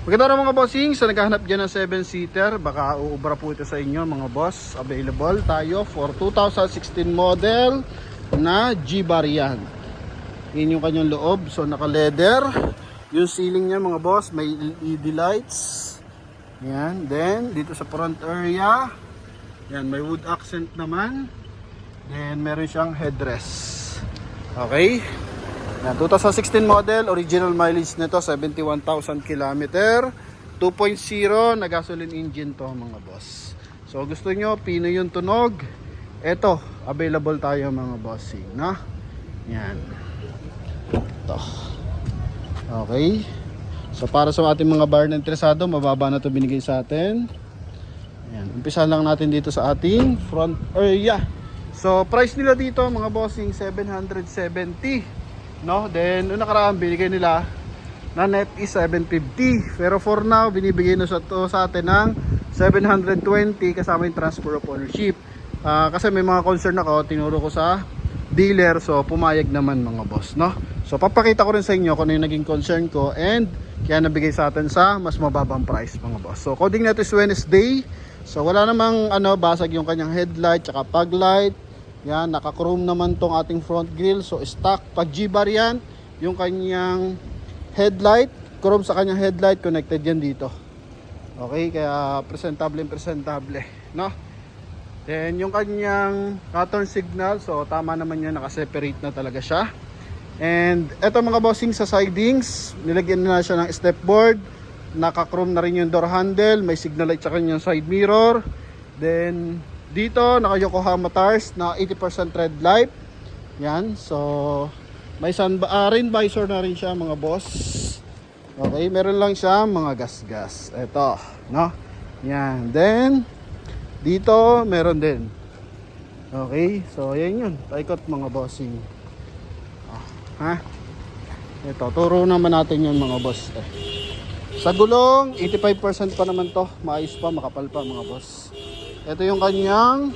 Maganda mga bossing, sa naghahanap dyan ng 7-seater, baka uubra po ito sa inyo mga boss. Available tayo for 2016 model na G-Variant. Yun yung kanyang loob, so naka leather. Yung ceiling niya mga boss, may LED lights. Yan, then dito sa front area, yan, may wood accent naman. Then meron siyang headrest. Okay. Yan, 2016 model, original mileage nito 71,000 km, 2.0 na gasoline engine to mga boss. So gusto nyo pino yung tunog, eto available tayo mga bossing, no? Yan. Ito. Okay. So para sa ating mga buyer na interesado, mababa na to binigay sa atin. Yan, umpisa lang natin dito sa ating front area. So price nila dito mga bossing 770. No, then noong nakaraan binigay nila na net is 750, pero for now binibigay na sa atin ng 720 kasama yung transfer of ownership. Kasi may mga concern ako, tinuro ko sa dealer, so pumayag naman mga boss, no? So papakita ko rin sa inyo kung ano yung naging concern ko, and kaya nabigay sa atin sa mas mababang price mga boss. So coding natin is Wednesday, so wala namang basag yung kanyang headlight tsaka fog light. Yan, naka-chrome naman tong ating front grille. So stock pag G-Variant, yung kanyang headlight, chrome sa kanyang headlight, connected yan dito. Okay, kaya presentable, no? Then yung kanyang pattern signal, so tama naman yan, naka-separate na talaga siya. And eto mga bossing, sa sidings, nilagyan na siya ng step board, naka-chrome na rin yung door handle, may signal light sa kanyang side mirror. Then dito naka Yokohama tires na 80% red light. Yan, so may rain visor na rin siya mga boss. Okay, meron lang siya mga gas-gas. Ito, no? Yan, then dito meron din. Okay, so yan yun, paikot mga bossing. Ha? Ito, turo naman natin yun mga boss. Sa gulong 85% pa naman to, maayos pa, makapal pa mga boss. Ito yung kanyang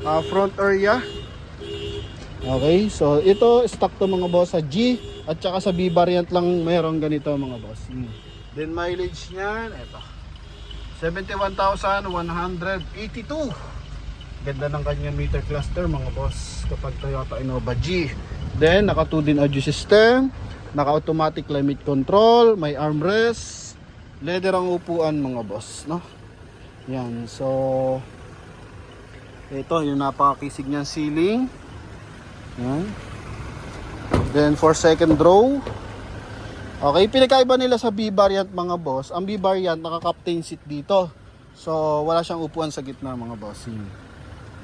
front area. Okay, so ito stock to mga boss sa G at saka sa B variant lang mayroong ganito mga boss. Then mileage niyan, ito 71,182. Ganda ng kanyang meter cluster mga boss kapag Toyota Innova G. Then naka 2 din audio system, naka automatic climate control, may armrest, leather ang upuan mga boss, no? Yan, so ito yung napakakisig niyang ceiling. Yan. Then for second row, okay, pinakaiba nila sa B variant mga boss. Ang B variant naka-captain seat dito, so wala siyang upuan sa gitna mga boss.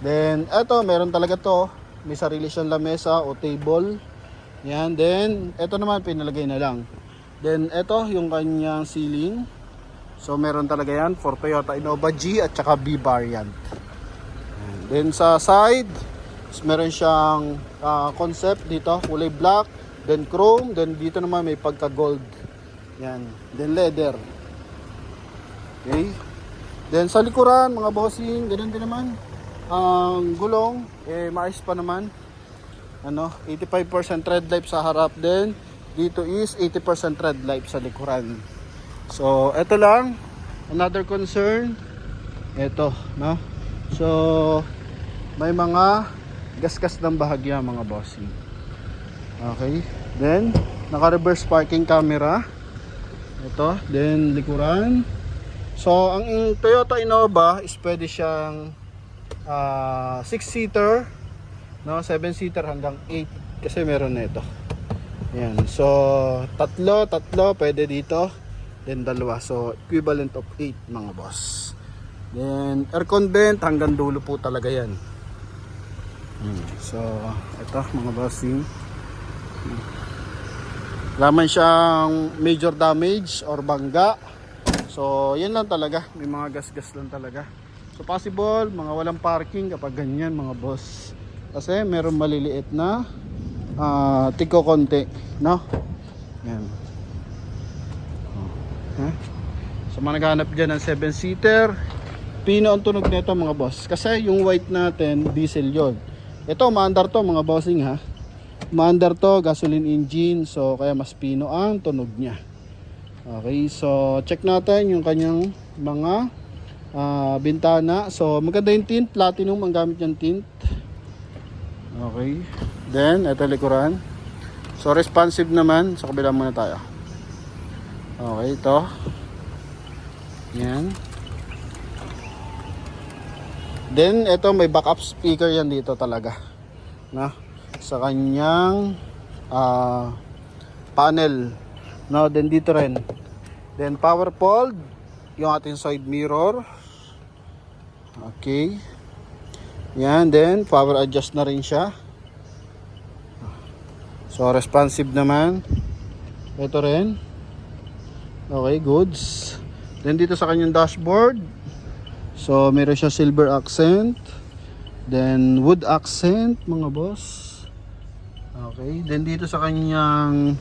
Then ito meron talaga to, may sarili siyang lamesa o table. Yan, then ito naman pinalagay na lang. Then ito yung kanyang ceiling. So meron talaga yan for Toyota Innova G at saka B variant. Then sa side, meron siyang concept dito, kulay black, then chrome, then dito naman may pagka gold. Yan, then leather. Okay. Then sa likuran mga bossing, ganun din naman. Ang gulong maayos pa naman. 85% red light sa harap, din dito is 80% red light sa likuran. So, ito lang, another concern, ito, no? So, may mga gas-gas ng bahagya mga bossing. Okay, then, naka-reverse parking camera. Ito, then, likuran. So, ang Toyota Innova is pwede siyang 6-seater, no? 7-seater hanggang 8, kasi meron na ito. Yan, so, tatlo, pwede dito. Then dalawa, so equivalent of 8 mga boss. Then aircon vent hanggang dulo po talaga yan. So ito mga bossing, laman siyang major damage or bangga. So yan lang talaga, may mga gas-gas lang talaga. So possible mga walang parking kapag ganyan mga boss, kasi meron maliliit na tiko konti, no? Yan. So mga naghanap dyan ng 7-seater, pino ang tunog nito mga boss, kasi yung white natin diesel yon. Ito maandar to mga bossing ha, maandar to, gasoline engine, so kaya mas pino ang tunog niya. Okay, so check natin yung kanyang mga bintana. So maganda yung tint, platinum ang gamit niyang tint. Okay, then ito likuran. So responsive naman. Sa kabila muna tayo. Okay, ito. Yan. Then ito may backup speaker yan dito talaga. Na sa kanyang panel. No, then dito rin. Then power fold, yung ating side mirror. Okay. Yan, then power adjust na rin siya. So responsive naman. Ito rin. Okay, goods. Then dito sa kanyang dashboard. So meron siya silver accent. Then wood accent, mga boss. Okay, then dito sa kanyang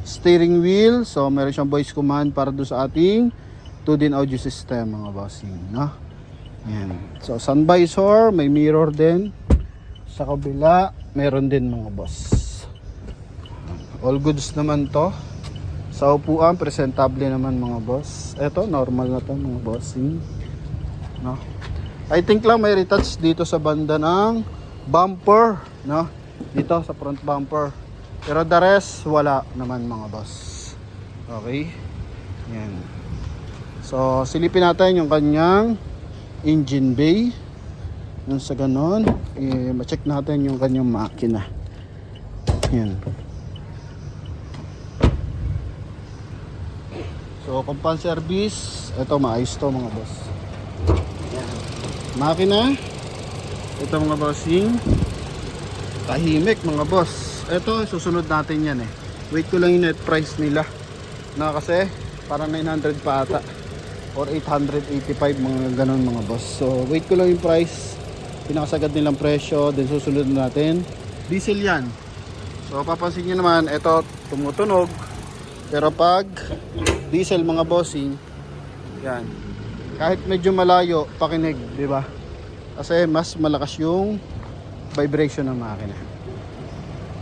steering wheel, so meron siyang voice command para doon sa ating 2-din audio system, mga bossing, no? Yan. So sun visor, may mirror din. Sa kabila, meron din, mga boss. All goods naman to. Sa upuan, presentable naman, mga boss. Eto, normal na to, mga bossing, no? I think lang may retouch dito sa banda ng bumper, no? Dito sa front bumper. Pero the rest, wala naman, mga boss. Okay? Yan. So, silipin natin yung kanyang engine bay. Yung sa ganon, ma-check natin yung kanyang makina. Yan. So, kung pan-service, ito maayos to, mga boss. Yan. Makina. Ito, mga bossing. Tahimik, mga boss. Ito, susunod natin yan eh. Wait ko lang yung net price nila. Na kasi, parang 900 pa ata. Or 885, mga ganon, mga boss. So, wait ko lang yung price. Pinakasagad nilang presyo. Then susunod natin. Diesel yan. So, papansin nyo naman, ito, tumutunog. Pero pag diesel, mga bossing, yan. Kahit medyo malayo, pakinig, di ba? Kasi mas malakas yung vibration ng makina.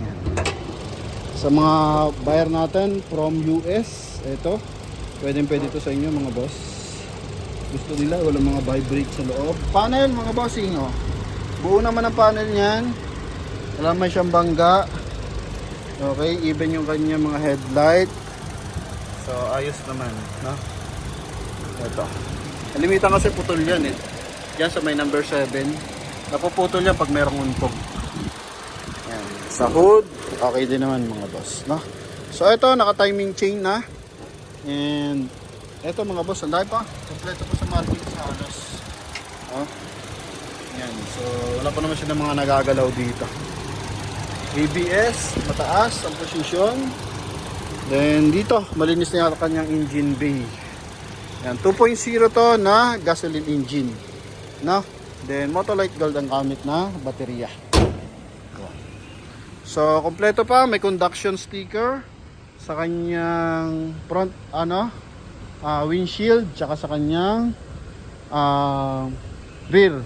Yan. Sa mga buyer natin from US, ito, pwede ito sa inyo, mga boss. Gusto nila, walang mga vibrate sa loob. Panel, mga bossing, oh. Buo naman ang panel niyan. Wala man siyang bangga. Okay, even yung kanya mga headlight. So, ayos naman, no? Ito. Kalimitan kasi putol yan eh. Yan sa may number 7. Napuputol yan pag merong untog. Yan. Sa hood, okay din naman, mga boss, no? So, ito, naka-timing chain na. And, ito, mga boss, ang dahil pa. Kompleto po sa marking sa halos. Oh. Yan. So, wala pa naman siya ng mga nagagalaw dito. ABS, mataas ang posisyon. Then dito, malinis na yung kanyang engine bay. Yan, 2.0 to na gasoline engine, no? Then Motolite Gold ang gamit na baterya. So, kompleto pa, may conduction sticker sa kanyang front windshield, tsaka sa kanyang rear,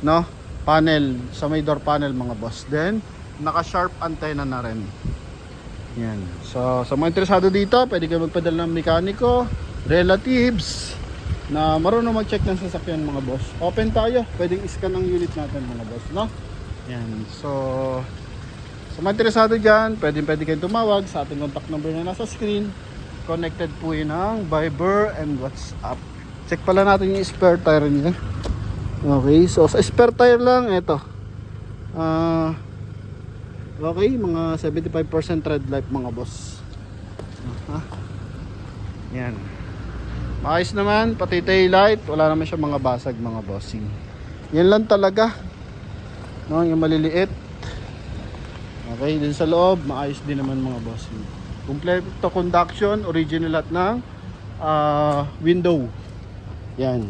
no? Panel, sa may door panel, mga boss. Then naka-sharp antenna na rin. Yan. So, sa mga interesado dito, pwede kayo magpadala ng mekaniko, relatives, na marunong mag-check ng sasakyan, mga boss. Open tayo. Pwedeng i-scan ang unit natin, mga boss, no? Yan. So, sa mga interesado dyan, pwede kayong tumawag sa ating contact number na nasa screen. Connected po yun ng Viber and WhatsApp. Check pala natin yung spare tire niya. Okay. So, sa spare tire lang, ito. Okay, mga 75% tread life, mga boss. Yan. Maayos naman, pati tail light, wala naman siya mga basag, mga bossing. Yan lang talaga. No, yung maliliit. Okay, din sa loob, maayos din naman, mga bossing. Kompleto conduction, original at ng window. Yan.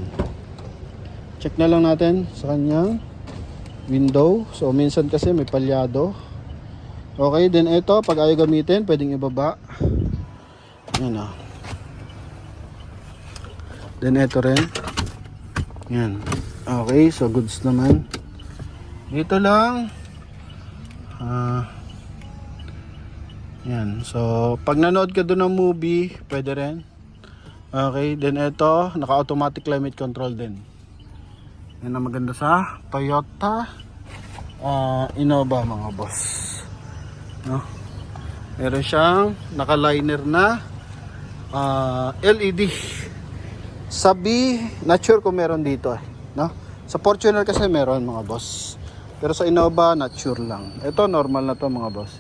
Check na lang natin sa kanyang window. So minsan kasi may palyado. Okay, then ito, pag ayaw gamitin, pwedeng ibaba. Yan ah. Then ito rin. Yan. Okay, so goods naman. Dito lang. Yan. So, pag nanood ka doon ng movie, pwede rin. Okay, then ito, naka-automatic climate control din. Yan ang maganda sa Toyota Innova mga boss. No? Meron siyang naka-liner na LED. Sabi, not sure kung meron dito eh. No? Sa Fortuner kasi meron mga boss. Pero sa Innova, not sure lang. Ito, normal na to mga boss.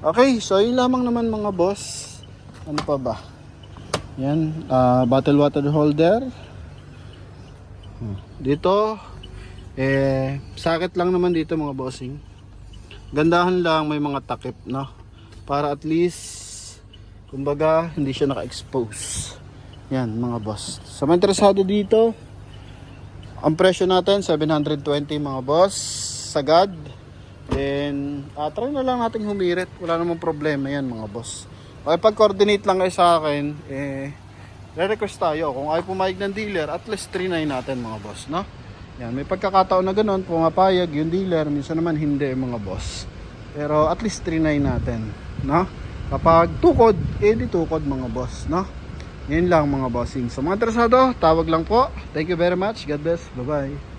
Okay, so yun lamang naman mga boss. Ano pa ba? Yan, bottle water holder. Dito, sakit lang naman dito mga bossing. Gandahan lang may mga takip, no? Para at least, kumbaga, hindi siya naka-expose. Yan mga boss. Sa mga interesado dito, ang presyo natin, 720 mga boss. Sagad. Then, try na lang natin humirit. Wala namang problema yan mga boss. Okay, pag-coordinate lang kayo sa akin, re-request tayo. Kung ayaw pumayag ng dealer, at least 3.9 natin mga boss, no? Yan, may pagkakataon na ganun, pumapayag yung dealer, minsan naman hindi mga boss. Pero at least 3.9 natin, no? Kapag tukod, di tukod mga boss, no? Yan lang mga bossing. Sa mga interesado, tawag lang po. Thank you very much. God bless. Bye-bye.